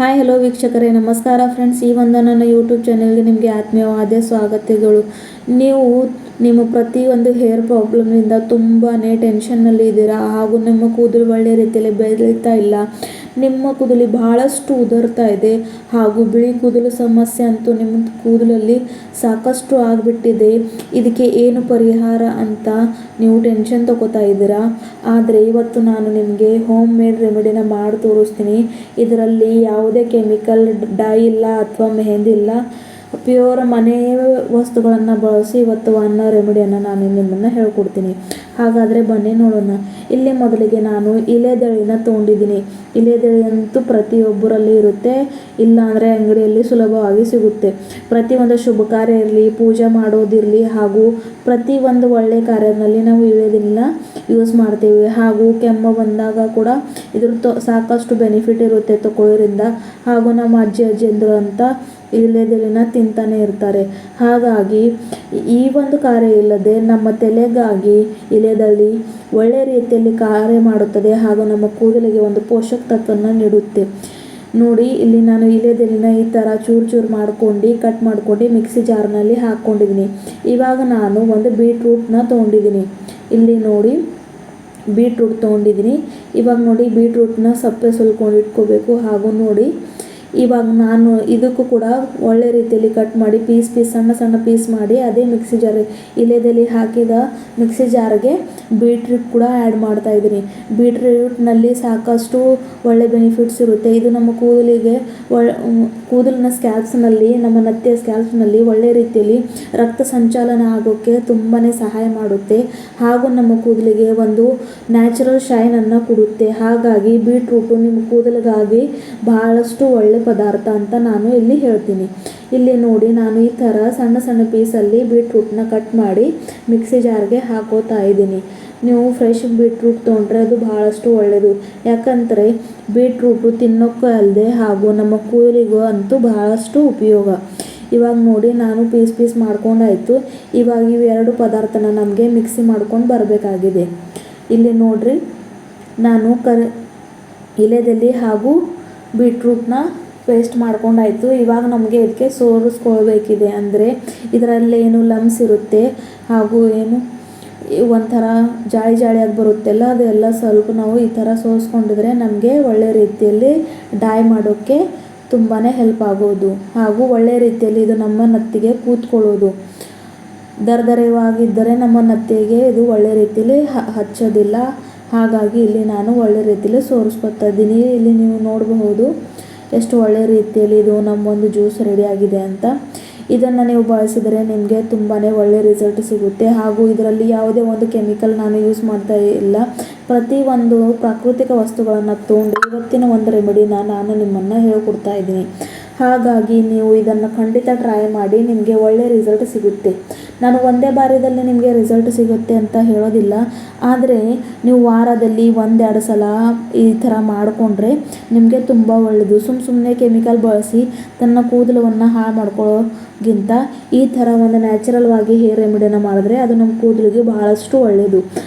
Hi hello ವೀಕ್ಷಕರೇ, ನಮಸ್ಕಾರ friends. ಈ ಒಂದು ನನ್ನ ಯೂಟ್ಯೂಬ್ ಚಾನೆಲ್ಗೆ ನಿಮಗೆ ಆತ್ಮೀಯವಾದ ಸ್ವಾಗತಗಳು. ನೀವು ನಿಮ್ಮ ಪ್ರತಿಯೊಂದು ಹೇರ್ ಪ್ರಾಬ್ಲಮ್ನಿಂದ ತುಂಬಾ ಟೆನ್ಷನ್ನಲ್ಲಿ ಇದ್ದೀರಾ, ಹಾಗೂ ನಿಮ್ಮ ಕೂದಲು ಒಳ್ಳೆ ರೀತಿಯಲ್ಲಿ ಬೆಳೀತಾ ಇಲ್ಲ, ನಿಮ್ಮ ಕೂದಲು ಬಹಳಷ್ಟು ಉದುರ್ತಾ ಇದೆ, ಹಾಗೂ ಬಿಳಿ ಕೂದಲು ಸಮಸ್ಯೆ ಅಂತೂ ನಿಮ್ಮ ಕೂದಲಲ್ಲಿ ಸಾಕಷ್ಟು ಆಗಿಬಿಟ್ಟಿದೆ. ಇದಕ್ಕೆ ಏನು ಪರಿಹಾರ ಅಂತ ನೀವು ಟೆನ್ಷನ್ ತಗೋತಾ ಇದ್ದೀರಾ. ಆದರೆ ಇವತ್ತು ನಾನು ನಿಮಗೆ ಹೋಮ್ ಮೇಡ್ ರೆಮಿಡಿನ ಮಾಡಿ ತೋರಿಸ್ತೀನಿ. ಇದರಲ್ಲಿ ಯಾವುದೇ ಕೆಮಿಕಲ್ ಡೈ ಇಲ್ಲ ಅಥವಾ ಮೆಹಂದಿ ಇಲ್ಲ, ಪ್ಯೂರ್ ಮನೆ ವಸ್ತುಗಳನ್ನು ಬಳಸಿ ಇವತ್ತು ರೆಮಿಡಿಯನ್ನು ನಾನು ನಿಮ್ಮನ್ನು ಹೇಳ್ಕೊಡ್ತೀನಿ. ಹಾಗಾದರೆ ಬನ್ನಿ ನೋಡೋಣ. ಇಲ್ಲಿ ಮೊದಲಿಗೆ ನಾನು ಇಲೆದೆಳೆನ ತೊಗೊಂಡಿದ್ದೀನಿ. ಇಲೆದೆಳೆ ಅಂತೂ ಪ್ರತಿಯೊಬ್ಬರಲ್ಲಿ ಇರುತ್ತೆ, ಇಲ್ಲಾಂದರೆ ಅಂಗಡಿಯಲ್ಲಿ ಸುಲಭವಾಗಿ ಸಿಗುತ್ತೆ. ಪ್ರತಿಯೊಂದು ಶುಭ ಕಾರ್ಯ ಇರಲಿ, ಪೂಜೆ ಮಾಡೋದಿರಲಿ, ಹಾಗೂ ಪ್ರತಿಯೊಂದು ಒಳ್ಳೆಯ ಕಾರ್ಯದಲ್ಲಿ ನಾವು ಇಲೆದೆಳೆನ ಯೂಸ್ ಮಾಡ್ತೀವಿ. ಹಾಗೂ ಕೆಮ್ಮು ಬಂದಾಗ ಕೂಡ ಇದ್ರ ಸಾಕಷ್ಟು ಬೆನಿಫಿಟ್ ಇರುತ್ತೆ ತಗೊಳ್ಳೋದ್ರಿಂದ. ಹಾಗೂ ನಮ್ಮ ಅಜ್ಜಿಯಂದಿರು ಅಂತ ಇಲೆದೆಳೆನ ತಿಂತಾನೆ ಇರ್ತಾರೆ. ಹಾಗಾಗಿ ಈ ಒಂದು ಕಾರ್ಯ ಇಲ್ಲದೆ ನಮ್ಮ ತಲೆಗಾಗಿ ಇಲೆದೆಳೆ ಒಳ್ಳೆ ರೀತಿಯಲ್ಲಿ ಕಾರ್ಯ ಮಾಡುತ್ತದೆ, ಹಾಗೂ ನಮ್ಮ ಕೂದಲಿಗೆ ಒಂದು ಪೋಷಕ ತತ್ವವನ್ನು ನೀಡುತ್ತೆ. ನೋಡಿ, ಇಲ್ಲಿ ನಾನು ಇಲೆದೆಳೆನ ಈ ಥರ ಚೂರು ಮಾಡ್ಕೊಂಡು ಕಟ್ ಮಾಡ್ಕೊಂಡು ಮಿಕ್ಸಿ ಜಾರ್ನಲ್ಲಿ ಹಾಕ್ಕೊಂಡಿದ್ದೀನಿ. ಇವಾಗ ನಾನು ಒಂದು ಬೀಟ್ರೂಟ್ನ ತೊಗೊಂಡಿದ್ದೀನಿ. ಇಲ್ಲಿ ನೋಡಿ, ಬೀಟ್ರೂಟ್ ತೊಗೊಂಡಿದ್ದೀನಿ. ಇವಾಗ ನೋಡಿ, ಬೀಟ್ರೂಟ್ನ ಸಪ್ಪೆ ಸುಲ್ಕೊಂಡು ಇಟ್ಕೋಬೇಕು. ಹಾಗೂ ನೋಡಿ, ಇವಾಗ ನಾನು ಇದಕ್ಕೂ ಕೂಡ ಒಳ್ಳೆ ರೀತಿಯಲ್ಲಿ ಕಟ್ ಮಾಡಿ ಸಣ್ಣ ಪೀಸ್ ಮಾಡಿ ಅದೇ ಮಿಕ್ಸಿ ಜಾರ್ ಇಲೆದೆಲೆ ಹಾಕಿದ ಮಿಕ್ಸಿ ಜಾರ್ಗೆ ಬೀಟ್ರೂಟ್ ಕೂಡ ಆ್ಯಡ್ ಮಾಡ್ತಾ ಇದ್ದೀನಿ. ಬೀಟ್ರೂಟ್ನಲ್ಲಿ ಸಾಕಷ್ಟು ಒಳ್ಳೆ ಬೆನಿಫಿಟ್ಸ್ ಇರುತ್ತೆ. ಇದು ನಮ್ಮ ಕೂದಲಿಗೆ ಕೂದಲಿನ ಸ್ಕ್ಯಾಲ್ಪ್ಸ್ನಲ್ಲಿ, ನಮ್ಮ ನತ್ತಿಯ ಸ್ಕ್ಯಾಲ್ಪ್ಸ್ನಲ್ಲಿ ಒಳ್ಳೆ ರೀತಿಯಲ್ಲಿ ರಕ್ತ ಸಂಚಾಲನ ಆಗೋಕ್ಕೆ ತುಂಬಾ ಸಹಾಯ ಮಾಡುತ್ತೆ, ಹಾಗೂ ನಮ್ಮ ಕೂದಲಿಗೆ ಒಂದು ನ್ಯಾಚುರಲ್ ಶೈನನ್ನು ಕೊಡುತ್ತೆ. ಹಾಗಾಗಿ ಬೀಟ್ರೂಟು ನಿಮ್ಮ ಕೂದಲಿಗಾಗಿ ಬಹಳಷ್ಟು ಒಳ್ಳೆ ಪದಾರ್ಥ ಅಂತ ನಾನು ಇಲ್ಲಿ ಹೇಳ್ತೀನಿ. ಇಲ್ಲಿ ನೋಡಿ, ನಾನು ಈ ಥರ ಸಣ್ಣ ಪೀಸಲ್ಲಿ ಬೀಟ್ರೂಟ್ನ ಕಟ್ ಮಾಡಿ ಮಿಕ್ಸಿ ಜಾರ್ಗೆ ಹಾಕೋತಾ ಇದ್ದೀನಿ. ನೀವು ಫ್ರೆಶ್ ಬೀಟ್ರೂಟ್ ತೊಗೊಂಡ್ರೆ ಅದು ಬಹಳಷ್ಟು ಒಳ್ಳೆಯದು. ಯಾಕಂದರೆ ಬೀಟ್ರೂಟು ತಿನ್ನೋಕ್ಕೂ ಅಲ್ಲದೆ ಹಾಗೂ ನಮ್ಮ ಕೂದಲಿಗೂ ಅಂತೂ ಬಹಳಷ್ಟು ಉಪಯೋಗ. ಇವಾಗ ನೋಡಿ, ನಾನು ಪೀಸ್ ಮಾಡ್ಕೊಂಡಾಯಿತು. ಇವಾಗ ಇವೆರಡು ಪದಾರ್ಥನ ನಮಗೆ ಮಿಕ್ಸಿ ಮಾಡ್ಕೊಂಡು ಬರಬೇಕಾಗಿದೆ. ಇಲ್ಲಿ ನೋಡ್ರಿ, ನಾನು ಇಲೆದೆಲೆ ಹಾಗೂ ಬೀಟ್ರೂಟ್ನ ಪೇಸ್ಟ್ ಮಾಡ್ಕೊಂಡಾಯಿತು. ಇವಾಗ ನಮಗೆ ಇದಕ್ಕೆ ಸೋರಿಸ್ಕೊಳ್ಬೇಕಿದೆ. ಅಂದರೆ ಇದರಲ್ಲಿ ಏನು ಲಮ್ಸ್ ಇರುತ್ತೆ, ಹಾಗೂ ಏನು ಒಂಥರ ಜಾಳಿಯಾಗಿ ಬರುತ್ತೆಲ್ಲ, ಅದೆಲ್ಲ ಸ್ವಲ್ಪ ನಾವು ಈ ಥರ ಸೋರಿಸ್ಕೊಂಡಿದ್ರೆ ನಮಗೆ ಒಳ್ಳೆ ರೀತಿಯಲ್ಲಿ ಡೈ ಮಾಡೋಕ್ಕೆ ತುಂಬಾ ಹೆಲ್ಪ್ ಆಗೋದು, ಹಾಗೂ ಒಳ್ಳೆ ರೀತಿಯಲ್ಲಿ ಇದು ನಮ್ಮ ನತ್ತಿಗೆ ಕೂತ್ಕೊಳ್ಳೋದು. ದರವಾಗಿದ್ದರೆ ನಮ್ಮ ನತ್ತಿಗೆ ಇದು ಒಳ್ಳೆ ರೀತಿಯಲ್ಲಿ ಹಚ್ಚೋದಿಲ್ಲ. ಹಾಗಾಗಿ ಇಲ್ಲಿ ನಾನು ಒಳ್ಳೆ ರೀತಿಯಲ್ಲಿ ಸೋರಿಸ್ಕೊತಾ ಇದ್ದೀನಿ. ಇಲ್ಲಿ ನೀವು ನೋಡಬಹುದು ಎಷ್ಟು ಒಳ್ಳೆ ರೀತಿಯಲ್ಲಿ ಇದು ನಮ್ಮೊಂದು ಜ್ಯೂಸ್ ರೆಡಿಯಾಗಿದೆ ಅಂತ. ಇದನ್ನು ನೀವು ಬಳಸಿದರೆ ನಿಮಗೆ ತುಂಬಾ ಒಳ್ಳೆ ರಿಸಲ್ಟ್ ಸಿಗುತ್ತೆ. ಹಾಗೂ ಇದರಲ್ಲಿ ಯಾವುದೇ ಒಂದು ಕೆಮಿಕಲ್ ನಾನು ಯೂಸ್ ಮಾಡ್ತಾ ಇಲ್ಲ. ಪ್ರತಿಯೊಂದು ಪ್ರಾಕೃತಿಕ ವಸ್ತುಗಳನ್ನು ತೊಗೊಂಡು ಇವತ್ತಿನ ಒಂದು ರೆಮಿಡಿನ ನಾನು ನಿಮ್ಮನ್ನು ಹೇಳ್ಕೊಡ್ತಾ ಇದ್ದೀನಿ. ಹಾಗಾಗಿ ನೀವು ಇದನ್ನು ಖಂಡಿತ ಟ್ರೈ ಮಾಡಿ, ನಿಮಗೆ ಒಳ್ಳೆ ರಿಸಲ್ಟ್ ಸಿಗುತ್ತೆ. ನಾನು ಒಂದೇ ಬಾರಿಯಲ್ಲಿ ನಿಮಗೆ ರಿಸಲ್ಟ್ ಸಿಗುತ್ತೆ ಅಂತ ಹೇಳೋದಿಲ್ಲ, ಆದರೆ ನೀವು ವಾರದಲ್ಲಿ 1-2 ಸಲ ಈ ಥರ ಮಾಡಿಕೊಂಡ್ರೆ ನಿಮಗೆ ತುಂಬ ಒಳ್ಳೆಯದು. ಸುಮ್ಮನೆ ಕೆಮಿಕಲ್ ಬಳಸಿ ತನ್ನ ಕೂದಲನ್ನು ಹಾಳು ಮಾಡ್ಕೊಳ್ಳೋಕ್ಕಿಂತ ಈ ಥರ ಒಂದು ನ್ಯಾಚುರಲ್ವಾಗಿ ಹೇರ್ ರೆಮಿಡಿನ ಮಾಡಿದ್ರೆ ಅದು ನಮ್ಮ ಕೂದಲಿಗೆ ಬಹಳಷ್ಟು ಒಳ್ಳೆಯದು.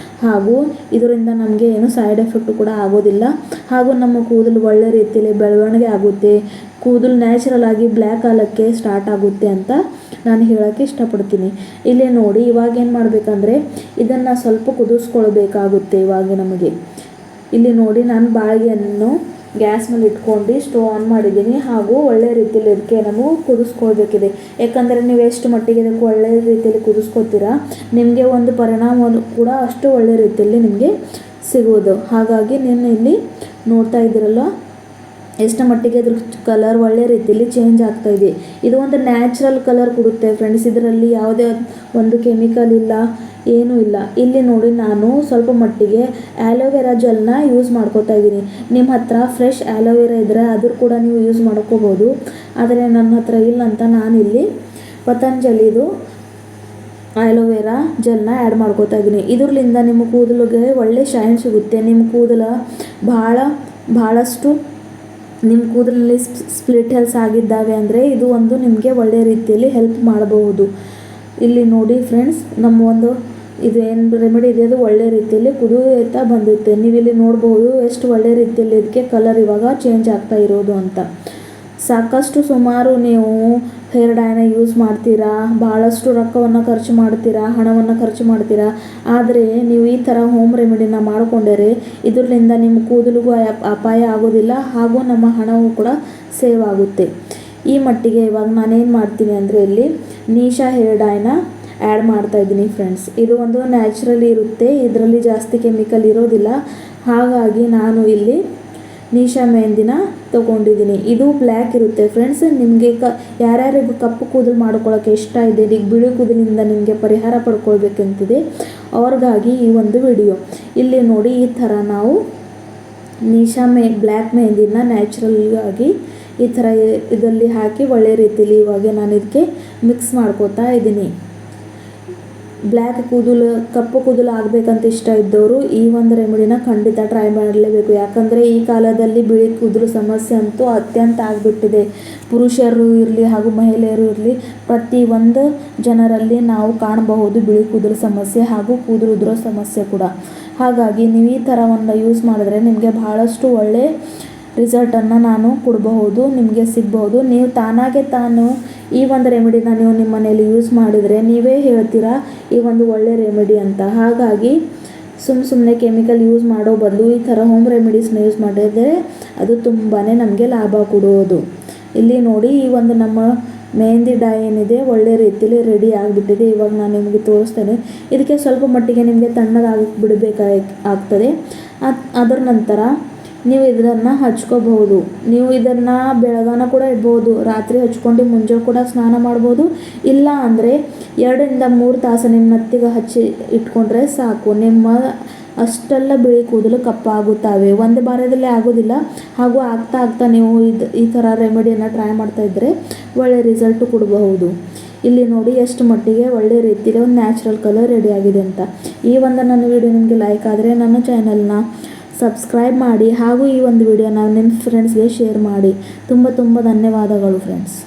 ಹಾಗೂ ಇದರಿಂದ ನಮಗೆ ಏನು ಸೈಡ್ ಎಫೆಕ್ಟು ಕೂಡ ಆಗೋದಿಲ್ಲ. ಹಾಗೂ ನಮ್ಮ ಕೂದಲು ಒಳ್ಳೆ ರೀತಿಯಲ್ಲಿ ಬೆಳವಣಿಗೆ ಆಗುತ್ತೆ, ಕೂದಲು ನ್ಯಾಚುರಲ್ ಆಗಿ ಬ್ಲ್ಯಾಕ್ ಆಗಲಿಕ್ಕೆ ಸ್ಟಾರ್ಟ್ ಆಗುತ್ತೆ ಅಂತ ನಾನು ಹೇಳೋಕ್ಕೆ ಇಷ್ಟಪಡ್ತೀನಿ. ಇಲ್ಲೇ ನೋಡಿ, ಇವಾಗ ಏನು ಮಾಡಬೇಕಂದ್ರೆ ಇದನ್ನು ಸ್ವಲ್ಪ ಕುದಿಸ್ಕೊಳ್ಬೇಕಾಗುತ್ತೆ. ಇವಾಗ ನಮಗೆ ಇಲ್ಲಿ ನೋಡಿ, ನಾನು ಬಾಳಿಗೆಯನ್ನು ಗ್ಯಾಸ್ ಮೇಲೆ ಇಟ್ಕೊಂಡು ಸ್ಟವ್ ಆನ್ ಮಾಡಿದ್ದೀನಿ. ಹಾಗೂ ಒಳ್ಳೆ ರೀತಿಯಲ್ಲಿ ಇದಕ್ಕೆ ನಾವು ಕುದಿಸ್ಕೊಳ್ಬೇಕಿದೆ. ಯಾಕಂದರೆ ನೀವು ಎಷ್ಟು ಮಟ್ಟಿಗೆ ಇದಕ್ಕೆ ಒಳ್ಳೆ ರೀತಿಯಲ್ಲಿ ಕುದಿಸ್ಕೊತೀರಾ, ನಿಮಗೆ ಒಂದು ಪರಿಣಾಮ ಕೂಡ ಅಷ್ಟು ಒಳ್ಳೆ ರೀತಿಯಲ್ಲಿ ನಿಮಗೆ ಸಿಗೋದು. ಹಾಗಾಗಿ ನಾನು ಇಲ್ಲಿ ನೋಡ್ತಾ ಇದ್ದೀರಲ್ಲ ಎಷ್ಟು ಮಟ್ಟಿಗೆ ಇದ್ರ ಕಲರ್ ಒಳ್ಳೆ ರೀತಿಯಲ್ಲಿ ಚೇಂಜ್ ಆಗ್ತಾಯಿದೆ. ಇದು ಒಂದು ನ್ಯಾಚುರಲ್ ಕಲರ್ ಕೊಡುತ್ತೆ ಫ್ರೆಂಡ್ಸ್. ಇದರಲ್ಲಿ ಯಾವುದೇ ಒಂದು ಕೆಮಿಕಲ್ ಇಲ್ಲ, ಏನೂ ಇಲ್ಲ. ಇಲ್ಲಿ ನೋಡಿ, ನಾನು ಸ್ವಲ್ಪ ಮಟ್ಟಿಗೆ ಆ್ಯಲೋವೆರಾ ಜೆಲ್ನ ಯೂಸ್ ಮಾಡ್ಕೋತಾ ಇದ್ದೀನಿ. ನಿಮ್ಮ ಹತ್ರ ಫ್ರೆಶ್ ಆ್ಯಲೋವೆರಾ ಇದ್ದರೆ ಅದ್ರ ಕೂಡ ನೀವು ಯೂಸ್ ಮಾಡ್ಕೋಬೋದು. ಆದರೆ ನನ್ನ ಹತ್ರ ಇಲ್ಲ ಅಂತ ನಾನಿಲ್ಲಿ ಪತಂಜಲಿದು ಆ್ಯಲೋವೆರಾ ಜೆಲ್ನ ಆ್ಯಡ್ ಮಾಡ್ಕೋತಾ ಇದ್ದೀನಿ. ಇದರಿಂದ ನಿಮ್ಮ ಕೂದಲಿಗೆ ಒಳ್ಳೆ ಶೈನ್ ಸಿಗುತ್ತೆ. ನಿಮ್ಮ ಕೂದಲು ಬಹಳಷ್ಟು ನಿಮ್ಮ ಕೂದಲಲ್ಲಿ ಸ್ಪ್ಲಿಟ್ ಹೆಲ್ಸ್ ಆಗಿದ್ದಾವೆ ಅಂದರೆ ಇದು ಒಂದು ನಿಮಗೆ ಒಳ್ಳೆ ರೀತಿಯಲ್ಲಿ ಹೆಲ್ಪ್ ಮಾಡಬಹುದು. ಇಲ್ಲಿ ನೋಡಿ ಫ್ರೆಂಡ್ಸ್, ನಮ್ಮ ಒಂದು ಇದು ಏನು ರೆಮಿಡಿ ಇದೆ ಅದು ಒಳ್ಳೆ ರೀತಿಯಲ್ಲಿ ಕುದಿಯುತ್ತಾ ಬಂದಿರುತ್ತೆ. ನೀವು ಇಲ್ಲಿ ನೋಡ್ಬೋದು ಎಷ್ಟು ಒಳ್ಳೆ ರೀತಿಯಲ್ಲಿ ಇದಕ್ಕೆ ಕಲರ್ ಇವಾಗ ಚೇಂಜ್ ಆಗ್ತಾ ಇರೋದು ಅಂತ. ಸಾಕಷ್ಟು ಸುಮಾರು ನೀವು ಹೇರ್ ಡೈನ ಯೂಸ್ ಮಾಡ್ತೀರಾ, ಭಾಳಷ್ಟು ರೊಕ್ಕವನ್ನು ಖರ್ಚು ಮಾಡ್ತೀರಾ, ಹಣವನ್ನು ಖರ್ಚು ಮಾಡ್ತೀರಾ. ಆದರೆ ನೀವು ಈ ಥರ ಹೋಮ್ ರೆಮಿಡಿನ ಮಾಡಿಕೊಂಡರೆ ಇದರಿಂದ ನಿಮ್ಮ ಕೂದಲಿಗೂ ಅಪಾಯ ಆಗೋದಿಲ್ಲ, ಹಾಗೂ ನಮ್ಮ ಹಣವೂ ಕೂಡ ಸೇವ್ ಆಗುತ್ತೆ. ಈ ಮಟ್ಟಿಗೆ ಇವಾಗ ನಾನೇನು ಮಾಡ್ತೀನಿ ಅಂದರೆ ಇಲ್ಲಿ ನೀಶಾ ಹೇರ್ ಡೈನ ಆ್ಯಡ್ ಮಾಡ್ತಾಯಿದ್ದೀನಿ ಫ್ರೆಂಡ್ಸ್. ಇದು ಒಂದು ನ್ಯಾಚುರಲಿ ಇರುತ್ತೆ, ಇದರಲ್ಲಿ ಜಾಸ್ತಿ ಕೆಮಿಕಲ್ ಇರೋದಿಲ್ಲ. ಹಾಗಾಗಿ ನಾನು ಇಲ್ಲಿ ನೀಶಾ ಮೆಹಂದಿನ ತೊಗೊಂಡಿದ್ದೀನಿ. ಇದು ಬ್ಲ್ಯಾಕ್ ಇರುತ್ತೆ ಫ್ರೆಂಡ್ಸ್. ನಿಮಗೆ ಯಾರ್ಯಾರಿಗೂ ಕಪ್ಪು ಕೂದಲು ಮಾಡ್ಕೊಳ್ಳೋಕ್ಕೆ ಇಷ್ಟ ಇದೆ, ಈಗ ಬಿಳಿ ಕೂದಲಿಂದ ನಿಮಗೆ ಪರಿಹಾರ ಪಡ್ಕೊಳ್ಬೇಕಂತಿದೆ, ಅವ್ರಿಗಾಗಿ ಈ ಒಂದು ವಿಡಿಯೋ. ಇಲ್ಲಿ ನೋಡಿ, ಈ ಥರ ನಾವು ನೀಶಾ ಬ್ಲ್ಯಾಕ್ ಮೆಹಂದಿನ ನ್ಯಾಚುರಲ್ ಆಗಿ ಈ ಥರ ಇದರಲ್ಲಿ ಹಾಕಿ ಒಳ್ಳೆ ರೀತಿಯಲ್ಲಿ ಇವಾಗ ನಾನು ಇದಕ್ಕೆ ಮಿಕ್ಸ್ ಮಾಡ್ಕೋತಾ ಇದ್ದೀನಿ. ಬ್ಲ್ಯಾಕ್ ಕೂದಲು ಕಪ್ಪು ಕೂದಲು ಆಗಬೇಕಂತ ಇಷ್ಟ ಇದ್ದವರು ಈ ಒಂದು ರೆಮಿಡಿನ ಖಂಡಿತ ಟ್ರೈ ಮಾಡಲೇಬೇಕು. ಯಾಕಂದರೆ ಈ ಕಾಲದಲ್ಲಿ ಬಿಳಿ ಕೂದಲು ಸಮಸ್ಯೆ ಅಂತೂ ಅತ್ಯಂತ ಆಗಿಬಿಟ್ಟಿದೆ. ಪುರುಷರು ಇರಲಿ ಹಾಗೂ ಮಹಿಳೆಯರು ಇರಲಿ, ಪ್ರತಿಯೊಂದು ಜನರಲ್ಲಿ ನಾವು ಕಾಣಬಹುದು ಬಿಳಿ ಕೂದಲು ಸಮಸ್ಯೆ ಹಾಗೂ ಕೂದಲು ಉದುರೋ ಸಮಸ್ಯೆ ಕೂಡ. ಹಾಗಾಗಿ ನೀವು ಈ ಥರ ಒಂದು ಯೂಸ್ ಮಾಡಿದ್ರೆ ನಿಮಗೆ ಬಹಳಷ್ಟು ಒಳ್ಳೆ ರಿಸಲ್ಟನ್ನು ನಾನು ಕೊಡಬಹುದು, ನಿಮಗೆ ಸಿಗಬಹುದು. ನೀವು ತಾನಾಗೆ ತಾನು ಈ ಒಂದು ರೆಮಿಡಿನ ನೀವು ನಿಮ್ಮ ಮನೆಯಲ್ಲಿ ಯೂಸ್ ಮಾಡಿದರೆ ನೀವೇ ಹೇಳ್ತೀರಾ ಈ ಒಂದು ಒಳ್ಳೆ ರೆಮಿಡಿ ಅಂತ. ಹಾಗಾಗಿ ಸುಮ್ಮನೆ ಕೆಮಿಕಲ್ ಯೂಸ್ ಮಾಡೋ ಬದಲು ಈ ಥರ ಹೋಮ್ ರೆಮಿಡೀಸ್ನ ಯೂಸ್ ಮಾಡಿದರೆ ಅದು ತುಂಬಾ ನಮಗೆ ಲಾಭ ಕೊಡುವುದು. ಇಲ್ಲಿ ನೋಡಿ, ಈ ಒಂದು ನಮ್ಮ ಮೆಹಂದಿ ಡೈ ಏನಿದೆ ಒಳ್ಳೆ ರೀತಿಯಲ್ಲಿ ರೆಡಿ ಆಗಿಬಿಟ್ಟಿದೆ. ಇವಾಗ ನಾನು ನಿಮಗೆ ತೋರಿಸ್ತೇನೆ. ಇದಕ್ಕೆ ಸ್ವಲ್ಪ ಮಟ್ಟಿಗೆ ನಿಮಗೆ ತಣ್ಣಗಾಗಿ ಬಿಡಬೇಕಾಗ್ತದೆ. ಅದರ ನಂತರ ನೀವು ಇದನ್ನು ಹಚ್ಕೋಬಹುದು. ನೀವು ಇದನ್ನು ಬೆಳಗಾನ ಕೂಡ ಇಡ್ಬೋದು, ರಾತ್ರಿ ಹಚ್ಕೊಂಡು ಮುಂಜಾನೆ ಕೂಡ ಸ್ನಾನ ಮಾಡ್ಬೋದು. ಇಲ್ಲ ಅಂದರೆ 2-3 ತಾಸು ನಿಮ್ಮ ನೆತ್ತಿಗೆ ಹಚ್ಚಿ ಇಟ್ಕೊಂಡ್ರೆ ಸಾಕು, ನಿಮ್ಮ ಅಷ್ಟೆಲ್ಲ ಬಿಳಿ ಕೂದಲು ಕಪ್ಪಾಗುತ್ತವೆ. ಒಂದು ಬಾರದಲ್ಲೇ ಆಗೋದಿಲ್ಲ. ಹಾಗೂ ಆಗ್ತಾ ನೀವು ಈ ಥರ ರೆಮಿಡಿಯನ್ನು ಟ್ರೈ ಮಾಡ್ತಾಯಿದ್ರೆ ಒಳ್ಳೆ ರಿಸಲ್ಟು ಕೊಡಬಹುದು. ಇಲ್ಲಿ ನೋಡಿ ಎಷ್ಟು ಮಟ್ಟಿಗೆ ಒಳ್ಳೆ ರೀತಿಯಲ್ಲಿ ಒಂದು ನ್ಯಾಚುರಲ್ ಕಲರ್ ರೆಡಿ ಆಗಿದೆ ಅಂತ. ಈ ಒಂದು ನನ್ನ ವಿಡಿಯೋ ನಿಮಗೆ ಲೈಕ್ ಆದರೆ ನನ್ನ ಚಾನಲ್ನ ಸಬ್ಸ್ಕ್ರೈಬ್ ಮಾಡಿ, ಹಾಗೂ ಈ ಒಂದು ವಿಡಿಯೋನ ನಿಮ್ಮ ಫ್ರೆಂಡ್ಸ್ಗೆ ಶೇರ್ ಮಾಡಿ. ತುಂಬ ಧನ್ಯವಾದಗಳು ಫ್ರೆಂಡ್ಸ್.